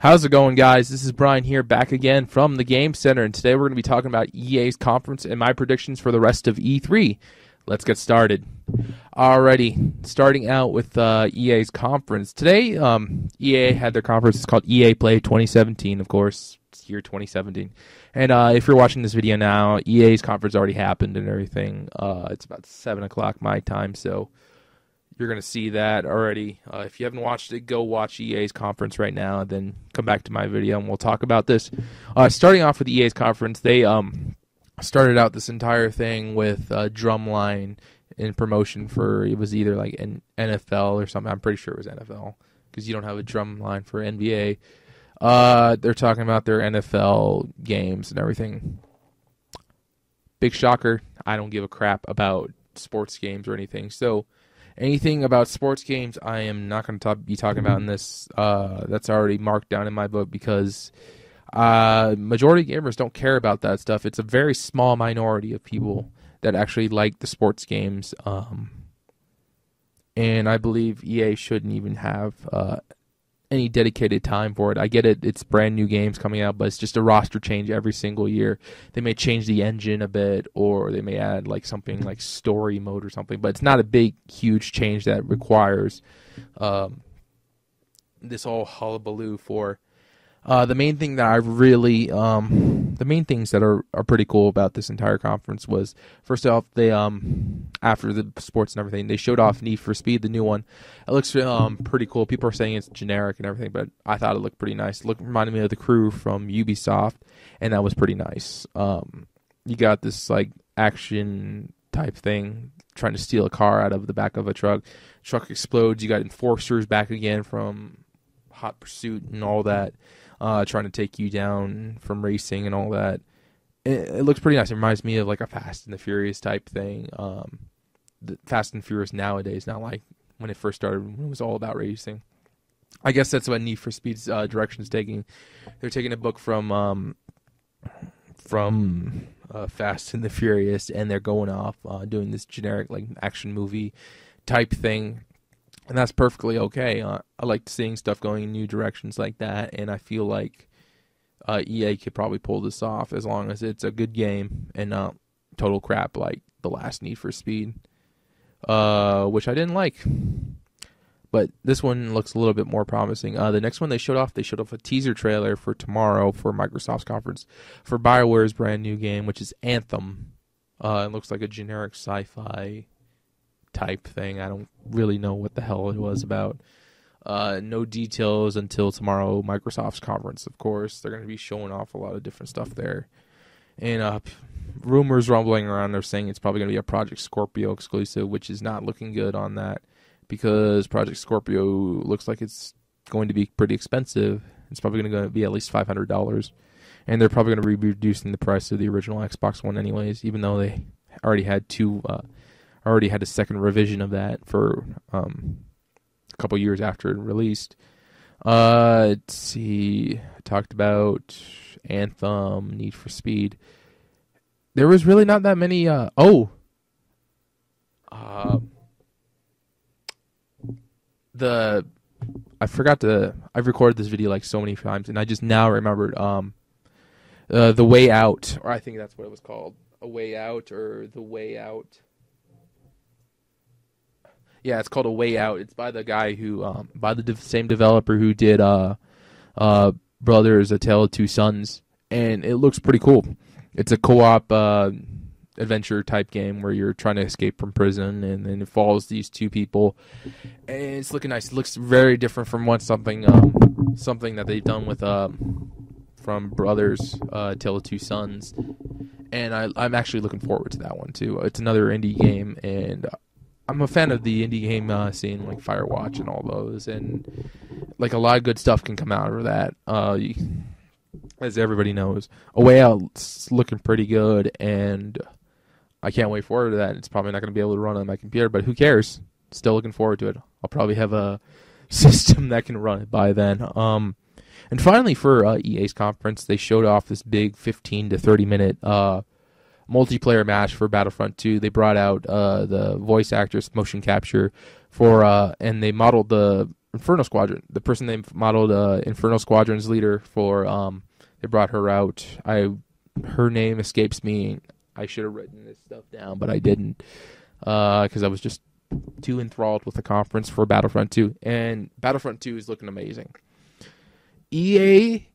How's it going, guys? This is Brian here, back again from the Game Center, and today we're going to be talking about EA's conference and my predictions for the rest of E3. Let's get started. Alrighty, starting out with EA's conference. Today, EA had their conference. It's called EA Play 2017, of course. It's year 2017. And if you're watching this video now, EA's conference already happened and everything. It's about 7 o'clock my time, so you're going to see that already. If you haven't watched it, go watch EA's conference right now, and then come back to my video, and we'll talk about this. Starting off with EA's conference, they started out this entire thing with Drumline in promotion for, it was either like an NFL or something. I'm pretty sure it was NFL, because you don't have a Drumline for NBA. They're talking about their NFL games and everything. Big shocker. I don't give a crap about sports games or anything, so anything about sports games, I am not going to be talking about in this. That's already marked down in my book, because majority of gamers don't care about that stuff. It's a very small minority of people that actually like the sports games. And I believe EA shouldn't even have any dedicated time for it. I get it, it's brand new games coming out, but it's just a roster change every single year. They may change the engine a bit, or they may add like something like story mode or something, but it's not a big, huge change that requires this whole hullabaloo for. The main thing that I really, the main things that are pretty cool about this entire conference was, first off, they, after the sports and everything, they showed off Need for Speed, the new one. It looks pretty cool. People are saying it's generic and everything, but I thought it looked pretty nice. It reminded me of the crew from Ubisoft, and that was pretty nice. You got this like action type thing, trying to steal a car out of the back of a truck. Truck explodes. You got enforcers back again from Hot Pursuit and all that. Trying to take you down from racing and all that. It looks pretty nice. It reminds me of like a Fast and the Furious type thing. The Fast and Furious nowadays, not like when it first started, when it was all about racing. I guess that's what Need for Speed's direction is taking. They're taking a book from Fast and the Furious, and they're going off doing this generic like action movie type thing. And that's perfectly okay. I like seeing stuff going in new directions like that, and I feel like EA could probably pull this off as long as it's a good game and not total crap like the last Need for Speed, which I didn't like. But this one looks a little bit more promising. The next one they showed off a teaser trailer for tomorrow for Microsoft's conference for BioWare's brand new game, which is Anthem. It looks like a generic sci-fi type thing. I don't really know what the hell it was about. No details until tomorrow, Microsoft's conference, of course. They're going to be showing off a lot of different stuff there. And rumors rumbling around, they're saying it's probably going to be a Project Scorpio exclusive, which is not looking good on that, because Project Scorpio looks like it's going to be pretty expensive. It's probably going to be at least $500. And they're probably going to be reducing the price of the original Xbox One anyways, even though they already had a second revision of that for a couple years after it released. Let's see. I talked about Anthem, Need for Speed. There was really not that many. I've recorded this video like so many times, and I just now remembered The Way Out, or I think that's what it was called. A Way Out, or The Way Out. Yeah, it's called A Way Out. It's by the guy who, by the same developer who did Brothers: A Tale of Two Sons, and it looks pretty cool. It's a co-op adventure type game where you're trying to escape from prison, and then it follows these two people, and it's looking nice. It looks very different from something that they've done with from Brothers: Tale of Two Sons, and I'm actually looking forward to that one too. It's another indie game, and I'm a fan of the indie game scene, like Firewatch and all those, and like a lot of good stuff can come out of that. As everybody knows, A Way Out's looking pretty good, and I can't wait forward to that. It's probably not going to be able to run on my computer, but who cares? Still looking forward to it. I'll probably have a system that can run it by then. And finally, for EA's conference, they showed off this big 15 to 30 minute multiplayer match for Battlefront 2. They brought out the voice actors motion capture for and they modeled the Inferno Squadron. The person they modeled Inferno Squadron's leader for. They brought her out. Her name escapes me. I should have written this stuff down, but I didn't because I was just too enthralled with the conference for Battlefront 2. And Battlefront 2 is looking amazing. EA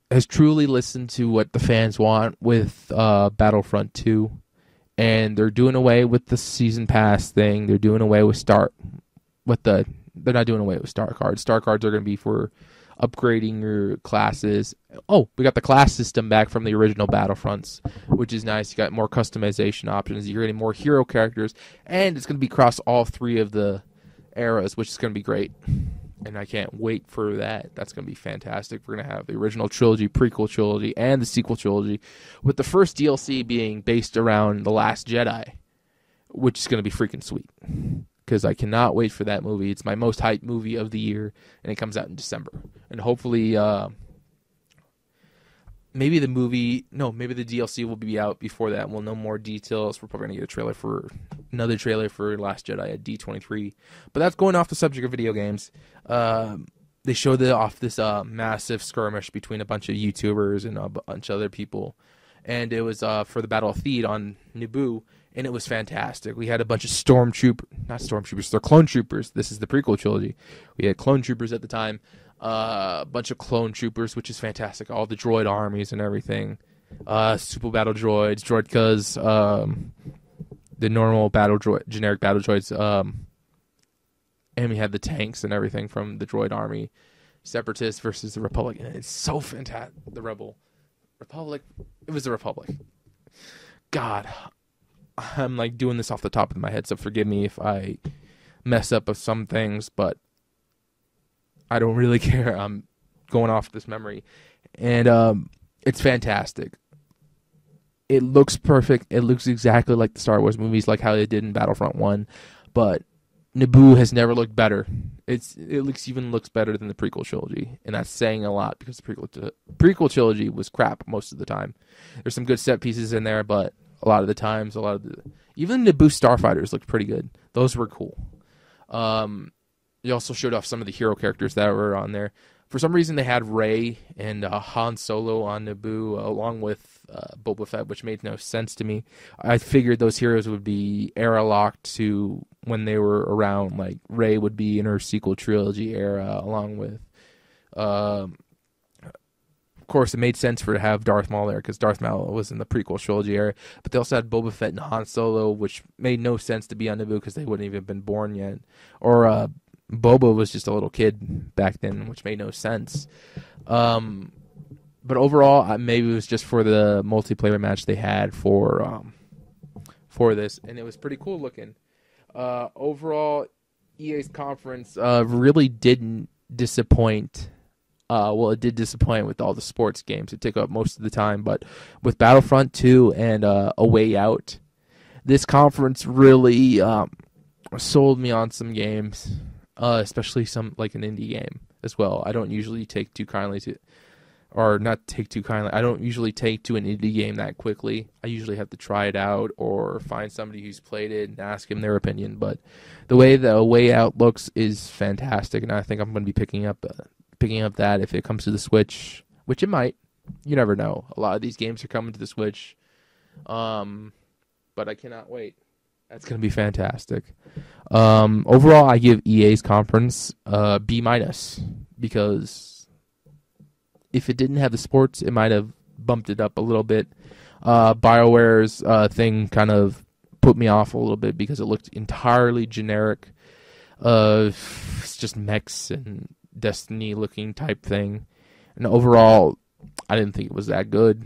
has truly listened to what the fans want with Battlefront 2, and they're doing away with the season pass thing. They're doing away with they're not doing away with star cards. Star cards are going to be for upgrading your classes. Oh, we got the class system back from the original Battlefronts, which is nice. You got more customization options. You're getting more hero characters, and it's going to be across all 3 of the eras, which is going to be great. And I can't wait for that. That's going to be fantastic. We're going to have the original trilogy, prequel trilogy, and the sequel trilogy, with the first DLC being based around The Last Jedi, which is going to be freaking sweet. Because I cannot wait for that movie. It's my most hyped movie of the year, and it comes out in December. And hopefully, maybe the DLC will be out before that, and we'll know more details. We're probably going to get another trailer for Last Jedi at D23. But that's going off the subject of video games. They showed off this massive skirmish between a bunch of YouTubers and a bunch of other people. And it was for the Battle of Theed on Naboo. And it was fantastic. We had a bunch of not stormtroopers, they're clone troopers. This is the prequel trilogy. We had clone troopers at the time. A bunch of clone troopers, which is fantastic. All the droid armies and everything. Super battle droids, droidkas, the normal generic battle droids. And we had the tanks and everything from the droid army. Separatists versus the Republic. And it's so fantastic. The Republic. It was the Republic. God. I'm like doing this off the top of my head, so forgive me if I mess up with some things, but I don't really care. I'm going off this memory. And it's fantastic. It looks perfect. It looks exactly like the Star Wars movies, like how they did in Battlefront 1. But Naboo has never looked better. It even looks better than the prequel trilogy. And that's saying a lot because the prequel trilogy was crap most of the time. There's some good set pieces in there, but a lot of the times, even Naboo starfighters looked pretty good. Those were cool. They also showed off some of the hero characters that were on there. For some reason, they had Rey and Han Solo on Naboo, along with Boba Fett, which made no sense to me. I figured those heroes would be era locked to when they were around. Like Rey would be in her sequel trilogy era, along with. Of course, it made sense to have Darth Maul there because Darth Maul was in the prequel trilogy era. But they also had Boba Fett and Han Solo, which made no sense to be on Naboo because they wouldn't even been born yet. Or Boba was just a little kid back then, which made no sense. But overall, maybe it was just for the multiplayer match they had for this, and it was pretty cool looking. Overall, EA's conference really didn't disappoint. It did disappoint with all the sports games. It took up most of the time, but with Battlefront 2 and A Way Out, this conference really sold me on some games, especially some like an indie game as well. I don't usually take too kindly to, or not take too kindly. I don't usually take to an indie game that quickly. I usually have to try it out or find somebody who's played it and ask them their opinion. But the way the Way Out looks is fantastic, and I think I'm going to be picking up that if it comes to the Switch, which it might. You never know. A lot of these games are coming to the Switch, but I cannot wait. That's going to be fantastic. Overall, I give EA's conference B- because if it didn't have the sports, it might have bumped it up a little bit. BioWare's thing kind of put me off a little bit because it looked entirely generic. It's just mechs and Destiny-looking type thing. And overall, I didn't think it was that good.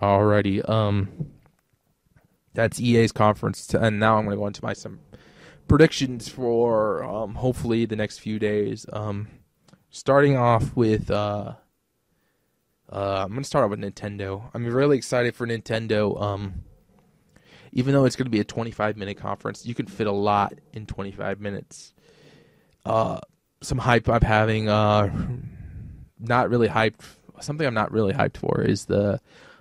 Alrighty, that's EA's conference, and now I'm going to go into some predictions for hopefully the next few days. Starting off with, I'm going to start off with Nintendo. I'm really excited for Nintendo. Even though it's going to be a 25-minute conference, you can fit a lot in 25 minutes. Some hype I'm having, not really hyped. Something I'm not really hyped for is the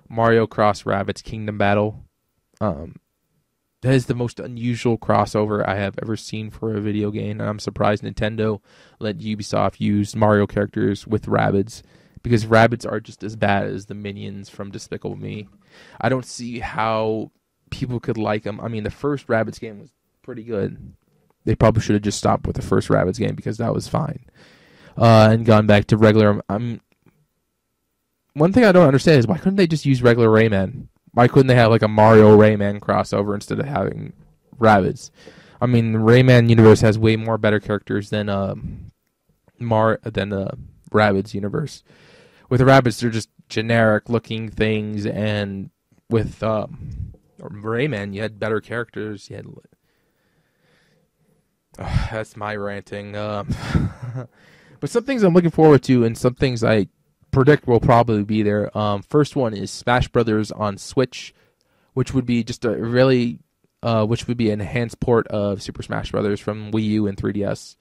Mario Cross Rabbids Kingdom Battle. That is the most unusual crossover I have ever seen for a video game, and I'm surprised Nintendo let Ubisoft use Mario characters with Rabbids, because Rabbids are just as bad as the minions from Despicable Me. I don't see how people could like them. I mean, the first Rabbids game was pretty good. They probably should have just stopped with the first Rabbids game because that was fine, and gone back to regular. One thing I don't understand is why couldn't they just use regular Rayman? Why couldn't they have like a Mario Rayman crossover instead of having Rabbids? I mean, the Rayman universe has way more better characters than Rabbids universe. With the Rabbids, they're just generic looking things, and with Rayman, you had better characters. You had that's my ranting. But some things I'm looking forward to, and some things I predict will probably be there. First one is Smash Brothers on Switch, which would be just a really, which would be an enhanced port of Super Smash Brothers from Wii U and 3DS,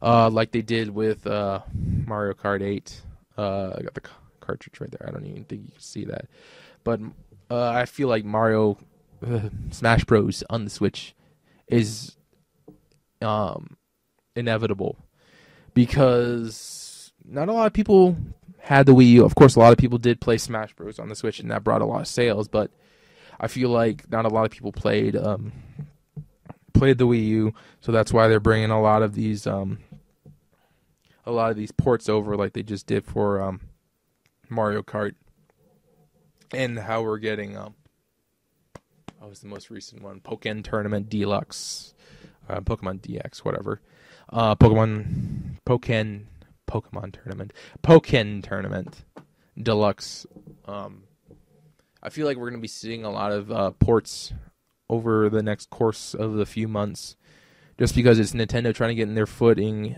like they did with Mario Kart 8. I got the cartridge right there. I don't even think you can see that, but I feel like Mario Smash Bros on the Switch is inevitable because not a lot of people had the Wii U. Of course, a lot of people did play Smash Bros on the Switch, and that brought a lot of sales. But I feel like not a lot of people played the Wii U, so that's why they're bringing a lot of these ports over, like they just did for Mario Kart, and how we're getting what was the most recent one? Pokemon Tournament Deluxe, Pokemon DX, whatever. Pokemon Tournament Deluxe. I feel like we're going to be seeing a lot of ports over the next course of the few months, just because it's Nintendo trying to get in their footing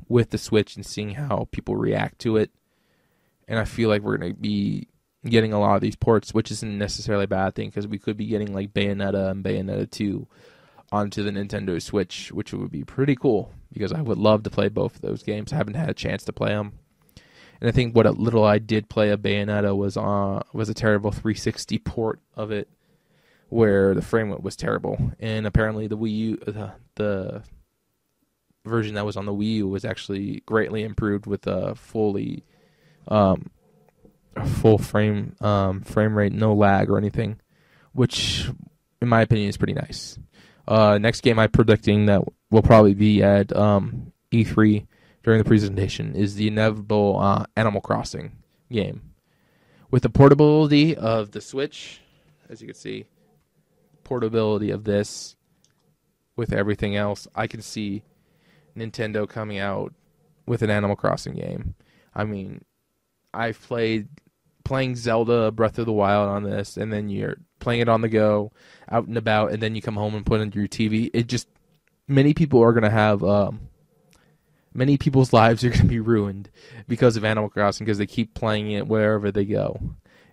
with the Switch and seeing how people react to it. And I feel like we're going to be getting a lot of these ports, which isn't necessarily a bad thing, because we could be getting like Bayonetta and Bayonetta 2 onto the Nintendo Switch, which would be pretty cool, because I would love to play both of those games. I haven't had a chance to play them. And I think what a little I did play of Bayonetta was a terrible 360 port of it, where the frame rate was terrible. And apparently the Wii U, the version that was on the Wii U was actually greatly improved with a full frame rate, no lag or anything, which in my opinion is pretty nice. Next game I'm predicting that will probably be at E3 during the presentation is the inevitable Animal Crossing game. With the portability of the Switch, as you can see, portability of this with everything else, I can see Nintendo coming out with an Animal Crossing game. I mean, I've playing Zelda Breath of the Wild on this, and then you're playing it on the go, out and about, and then you come home and put it into your TV. It just, many people are going to have, many people's lives are going to be ruined because of Animal Crossing, because they keep playing it wherever they go.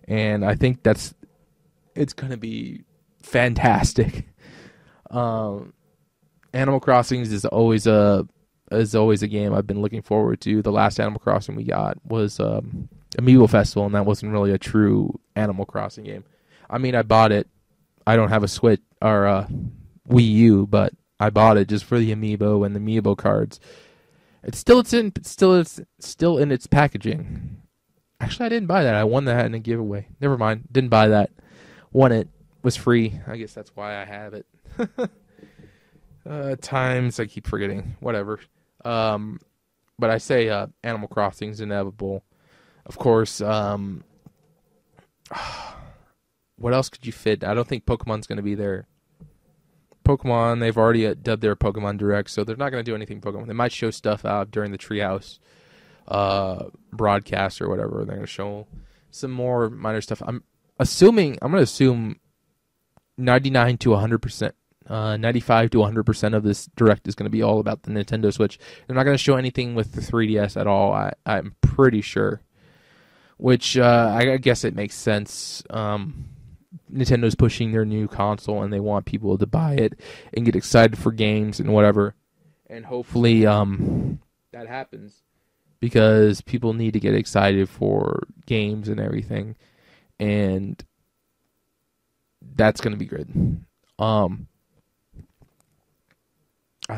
And I think it's going to be fantastic. Animal Crossing is always a game I've been looking forward to. The last Animal Crossing we got was Amiibo Festival, and that wasn't really a true Animal Crossing game. I mean, I bought it. I don't have a Switch or a Wii U, but I bought it just for the Amiibo and the Amiibo cards. It's still in its packaging. Actually, I didn't buy that. I won that in a giveaway. Never mind. Didn't buy that. Won it. Was free. I guess that's why I have it. Times I keep forgetting. Whatever. But I say Animal Crossing is inevitable. Of course, what else could you fit? I don't think Pokemon's going to be there. Pokemon, they've already dubbed their Pokemon Direct, so they're not going to do anything Pokemon. They might show stuff out during the Treehouse broadcast or whatever. They're going to show some more minor stuff. I'm going to assume 99 to 100%. 95 to 100% of this Direct is going to be all about the Nintendo Switch. They're not going to show anything with the 3DS at all, I'm pretty sure. Which, I guess it makes sense. Nintendo's pushing their new console, and they want people to buy it and get excited for games and whatever. And hopefully that happens, because people need to get excited for games and everything. And that's going to be good. I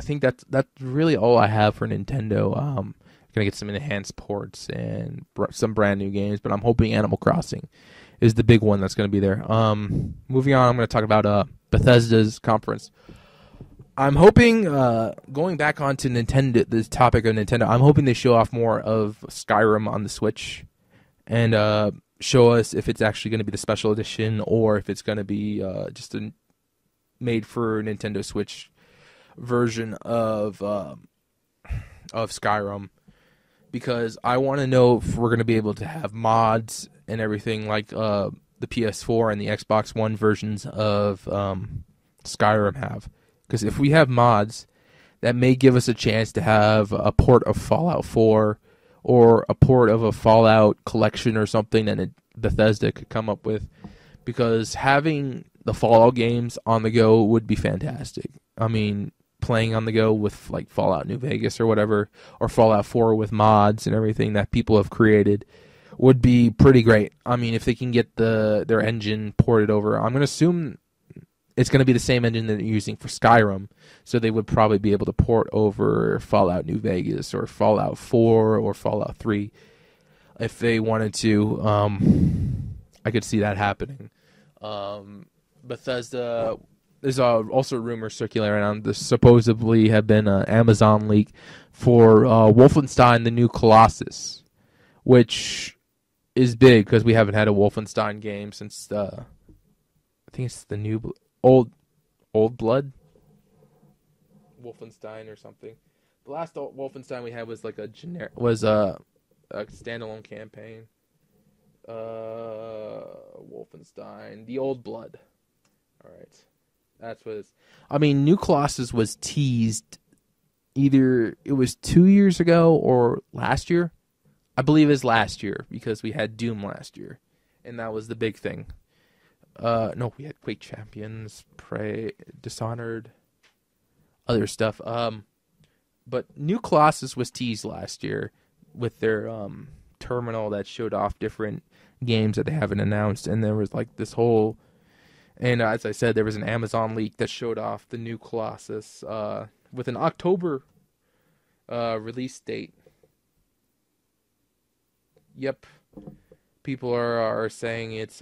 think that's really all I have for Nintendo. Gonna get some enhanced ports and some brand new games, but I'm hoping Animal Crossing is the big one that's gonna be there. Moving on, I'm gonna talk about Bethesda's conference. I'm hoping, going back onto Nintendo, this topic of Nintendo, I'm hoping they show off more of Skyrim on the Switch, and show us if it's actually going to be the special edition or if it's going to be just a made for Nintendo Switch version of Skyrim, because I want to know if we're going to be able to have mods and everything like the PS4 and the Xbox One versions of Skyrim have. Because if we have mods, that may give us a chance to have a port of Fallout 4 or a port of a Fallout collection or something that Bethesda could come up with. Because having the Fallout games on the go would be fantastic. I mean, playing on the go with like Fallout New Vegas or whatever, or Fallout 4 with mods and everything that people have created would be pretty great. I mean, if they can get their engine ported over, I'm going to assume it's going to be the same engine that they're using for Skyrim, so they would probably be able to port over Fallout New Vegas or Fallout 4 or Fallout 3 if they wanted to. I could see that happening. Bethesda, there's also rumors circulating around. There supposedly have been an Amazon leak for Wolfenstein: The New Colossus, which is big because we haven't had a Wolfenstein game since I think it's the new old blood Wolfenstein or something. The last Wolfenstein we had was like a standalone campaign. Wolfenstein: The Old Blood. All right, that's what it's. I mean, New Colossus was teased either it was 2 years ago or last year. I believe it's last year because we had Doom last year, and that was the big thing. No, we had Quake Champions, Prey, Dishonored, other stuff. But New Colossus was teased last year with their terminal that showed off different games that they haven't announced, and there was like this whole. And as I said, there was an Amazon leak that showed off the New Colossus with an October release date. Yep, people are saying it's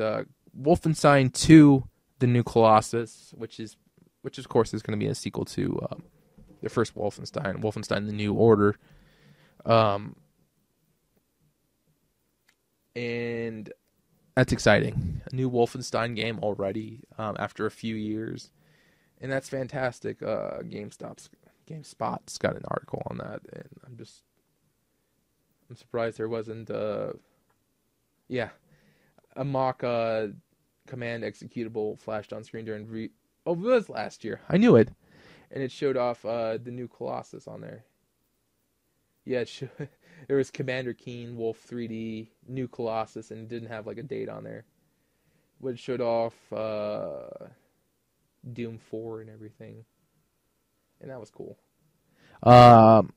Wolfenstein 2, The New Colossus, which of course is going to be a sequel to the first Wolfenstein: The New Order, and that's exciting. A new Wolfenstein game already after a few years, and that's fantastic. GameSpot's got an article on that, and I'm surprised there wasn't a mock command executable flashed on screen during it was last year. I knew it, and it showed off the New Colossus on there. Yeah, there was Commander Keen, Wolf 3D, New Colossus, and it didn't have like a date on there. But it showed off Doom 4 and everything, and that was cool. And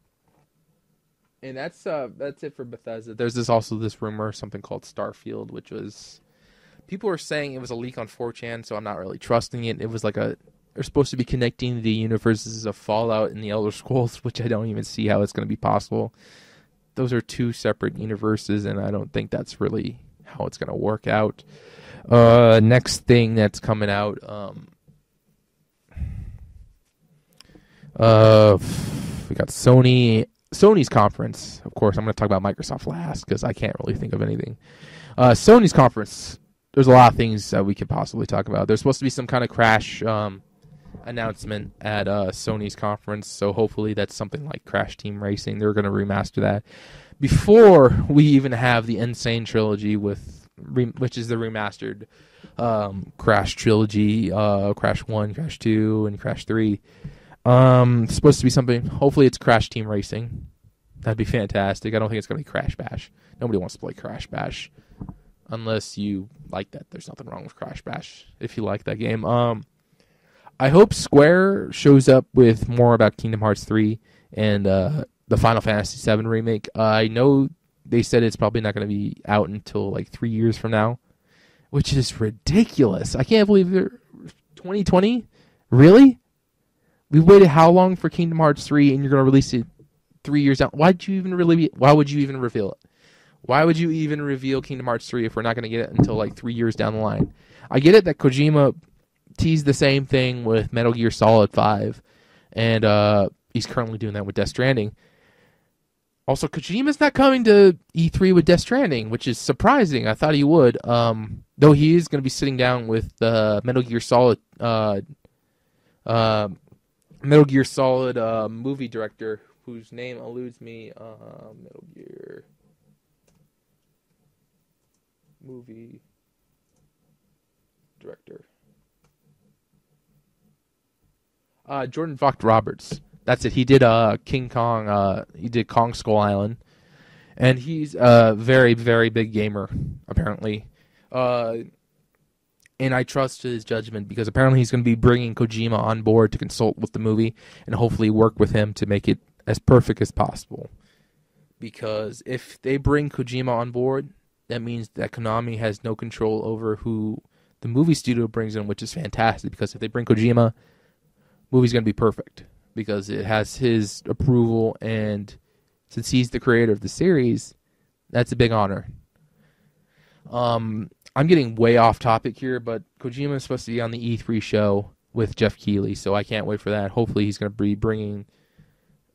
that's it for Bethesda. There's also this rumor, something called Starfield, which was people are saying it was a leak on 4chan, so I'm not really trusting it. It was like they're supposed to be connecting the universes of Fallout and the Elder Scrolls, which I don't even see how it's going to be possible. Those are two separate universes, and I don't think that's really how it's going to work out. Next thing that's coming out, we got Sony's conference. Of course, I'm going to talk about Microsoft last because I can't really think of anything. Sony's conference. There's a lot of things that we could possibly talk about. There's supposed to be some kind of Crash announcement at Sony's conference, so hopefully that's something like Crash Team Racing. They're going to remaster that before we even have the Insane trilogy, which is the remastered Crash trilogy, Crash 1, Crash 2, and Crash 3. It's supposed to be something. Hopefully it's Crash Team Racing. That'd be fantastic. I don't think it's going to be Crash Bash. Nobody wants to play Crash Bash unless you like that. There's nothing wrong with Crash Bash if you like that game. I hope Square shows up with more about Kingdom Hearts 3 and the Final Fantasy VII remake. I know they said it's probably not going to be out until like 3 years from now, which is ridiculous. I can't believe they're 2020. Really? We waited how long for Kingdom Hearts 3 and you're going to release it 3 years down? Why would you even reveal it? Why would you even reveal Kingdom Hearts 3 if we're not going to get it until like 3 years down the line? I get it that Kojima teased the same thing with Metal Gear Solid 5, and he's currently doing that with Death Stranding. Also, Kojima's not coming to E3 with Death Stranding, which is surprising. I thought he would. Though he is going to be sitting down with Metal Gear Solid movie director, whose name eludes me. Metal Gear movie director. Jordan Vogt Roberts. That's it. He did King Kong. He did Kong Skull Island, and he's a very, very big gamer apparently. And I trust his judgment because apparently he's going to be bringing Kojima on board to consult with the movie and hopefully work with him to make it as perfect as possible. Because if they bring Kojima on board, that means that Konami has no control over who the movie studio brings in, which is fantastic. Because if they bring Kojima, movie's going to be perfect because it has his approval, and since he's the creator of the series, that's a big honor. I'm getting way off topic here, but Kojima is supposed to be on the E3 show with Jeff Keighley, so I can't wait for that. Hopefully he's going to be bringing...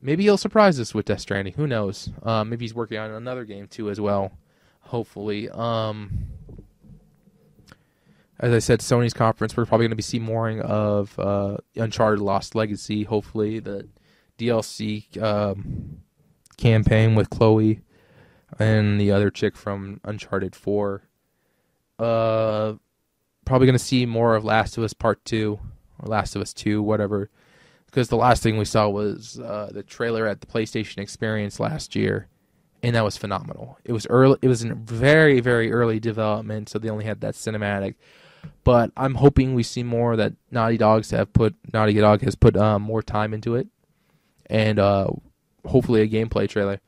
Maybe he'll surprise us with Death Stranding. Who knows? Maybe he's working on another game, too, as well. Hopefully. As I said, Sony's conference, we're probably going to be seeing more of Uncharted Lost Legacy. Hopefully the DLC campaign with Chloe and the other chick from Uncharted 4. Probably going to see more of Last of Us Part 2 or Last of Us 2, whatever. Because the last thing we saw was the trailer at the PlayStation Experience last year, and that was phenomenal. It was early. It was in very, very early development, so they only had that cinematic. But I'm hoping we see more that Naughty Dog has put more time into it, and hopefully a gameplay trailer.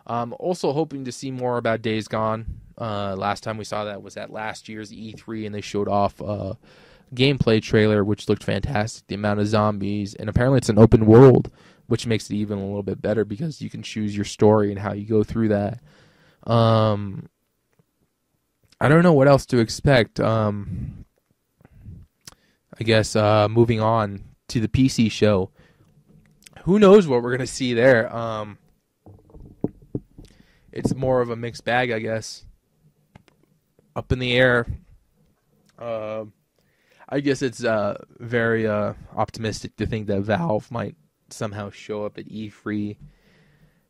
I'm also hoping to see more about Days Gone. Last time we saw that was at last year's E3, and they showed off a gameplay trailer, which looked fantastic. The amount of zombies, and apparently it's an open world, which makes it even a little bit better because you can choose your story and how you go through that. I don't know what else to expect. I guess moving on to the PC show. Who knows what we're going to see there? It's more of a mixed bag, I guess. Up in the air. I guess it's very optimistic to think that Valve might somehow show up at E3.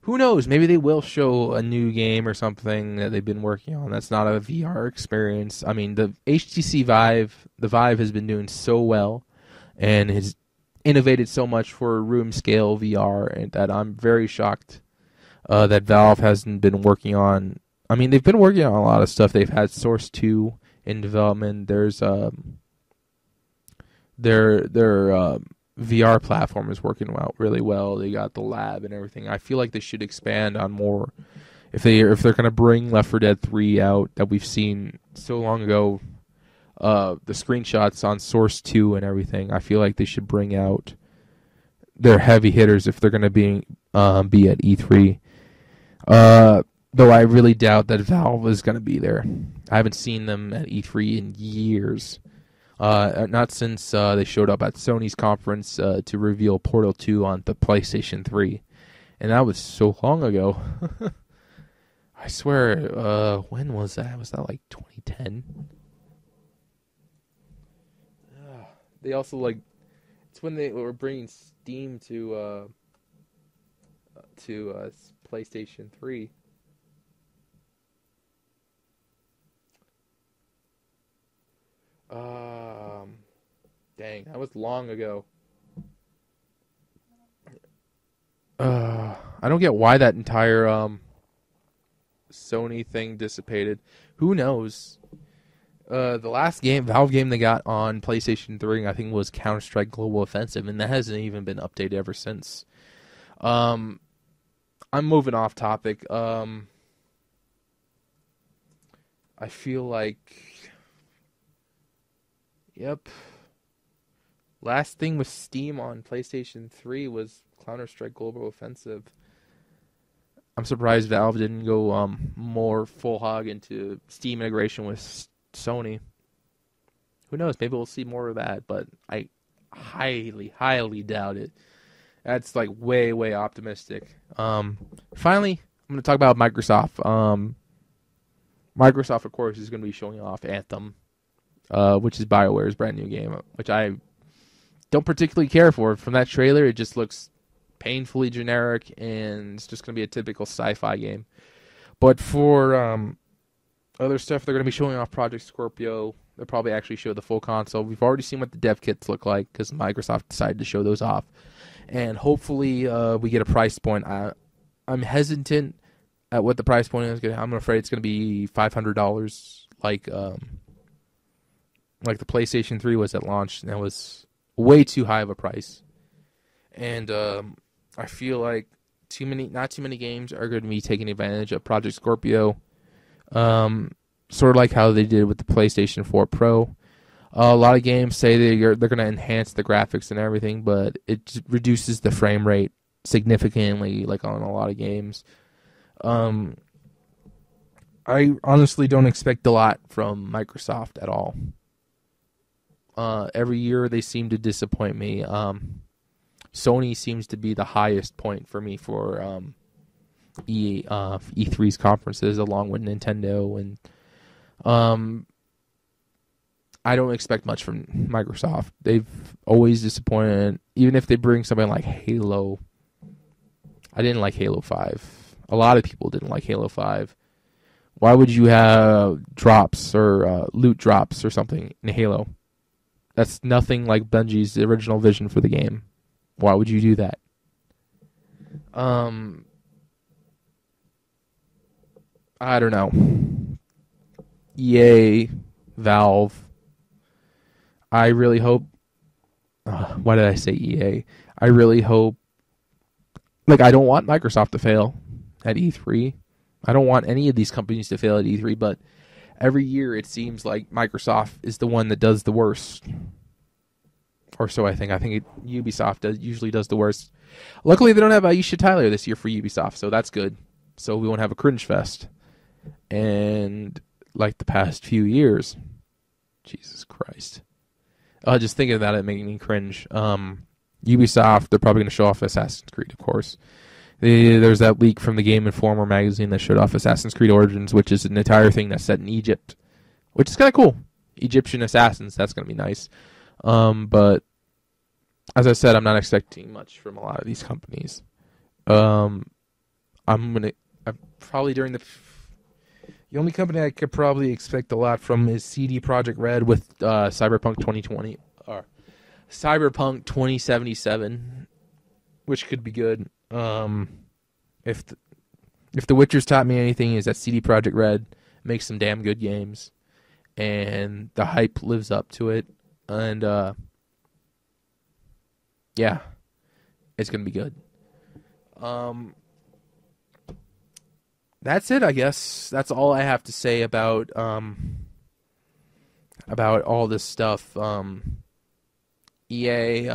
Who knows? Maybe they will show a new game or something that they've been working on that's not a VR experience. I mean, the HTC Vive, the Vive has been doing so well and has innovated so much for room scale VR, and that I'm very shocked that Valve hasn't been working on. I mean, they've been working on a lot of stuff. They've had Source 2 in development. There's their VR platform is working out really well. They got the lab and everything. I feel like they should expand on more. If they're going to bring Left 4 Dead 3 out that we've seen so long ago, the screenshots on Source 2 and everything, I feel like they should bring out their heavy hitters if they're going to be at E3. Though I really doubt that Valve is going to be there. I haven't seen them at E3 in years. Not since they showed up at Sony's conference to reveal Portal 2 on the PlayStation 3. And that was so long ago. I swear, when was that? Was that like 2010? They also it's when they were bringing Steam to PlayStation 3. Dang, that was long ago. I don't get why that entire Sony thing dissipated. Who knows? The last Valve game they got on PlayStation 3, I think, was Counter-Strike Global Offensive, and that hasn't even been updated ever since. I'm moving off topic. I feel like... Yep. Last thing with Steam on PlayStation 3 was Counter-Strike Global Offensive. I'm surprised Valve didn't go more full hog into Steam integration with Sony. Who knows? Maybe we'll see more of that, but I highly, highly doubt it. That's like way, way optimistic. Finally, I'm going to talk about Microsoft. Microsoft, of course, is going to be showing off Anthem, which is BioWare's brand new game, which I don't particularly care for. From that trailer, it just looks painfully generic, and it's just going to be a typical sci-fi game. But for other stuff, they're going to be showing off Project Scorpio. They'll probably actually show the full console. We've already seen what the dev kits look like because Microsoft decided to show those off. And hopefully we get a price point. I'm hesitant at what the price point is. I'm afraid it's going to be $500 like the PlayStation 3 was at launch. And that was way too high of a price. And I feel like not too many games are going to be taking advantage of Project Scorpio. Sort of like how they did with the PlayStation 4 Pro. A lot of games say they're going to enhance the graphics and everything, but it reduces the frame rate significantly, like on a lot of games. I honestly don't expect a lot from Microsoft at all. Every year they seem to disappoint me. Sony seems to be the highest point for me for E3's conferences, along with Nintendo, and I don't expect much from Microsoft. They've always disappointed, even if they bring something like Halo. I didn't like Halo 5. A lot of people didn't like Halo 5. Why would you have drops or loot drops or something in Halo? That's nothing like Bungie's original vision for the game. Why would you do that? I don't know. EA, Valve. I really hope. Why did I say EA? I really hope. Like, I don't want Microsoft to fail at E3. I don't want any of these companies to fail at E3, but every year it seems like Microsoft is the one that does the worst. Or so I think. Ubisoft usually does the worst. Luckily, they don't have Aisha Tyler this year for Ubisoft, so that's good. So we won't have a cringe fest. And like the past few years, Jesus Christ. Just thinking about it making me cringe. Ubisoft, they're probably going to show off Assassin's Creed, of course. There's that leak from the Game Informer magazine that showed off Assassin's Creed Origins, which is an entire thing that's set in Egypt, which is kind of cool. Egyptian assassins, that's going to be nice. But as I said, I'm not expecting much from a lot of these companies. The only company I could probably expect a lot from is CD Projekt Red with Cyberpunk 2020 or Cyberpunk 2077, which could be good. If The Witcher's taught me anything, is that CD Projekt Red makes some damn good games, and the hype lives up to it. And yeah, it's gonna be good. That's it, I guess. That's all I have to say about all this stuff. EA's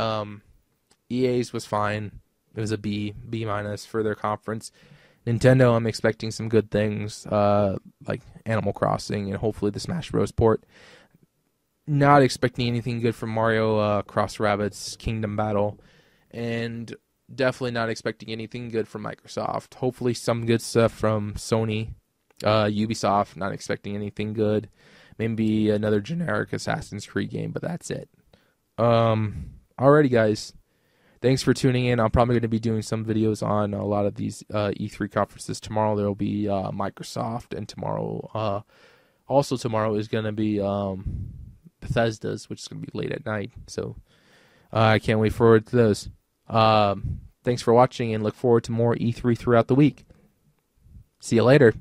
was fine. It was a B minus for their conference. Nintendo, I'm expecting some good things, like Animal Crossing and hopefully the Smash Bros. Port. Not expecting anything good from Mario Cross Rabbids Kingdom Battle, and definitely not expecting anything good from Microsoft. Hopefully some good stuff from Sony. Ubisoft, not expecting anything good. Maybe another generic Assassin's Creed game, but that's it. Alrighty, guys. Thanks for tuning in. I'm probably going to be doing some videos on a lot of these E3 conferences. Tomorrow there will be Microsoft, and tomorrow is going to be Bethesda's, which is going to be late at night. So I can't wait forward to those. Thanks for watching, and look forward to more E3 throughout the week. See you later.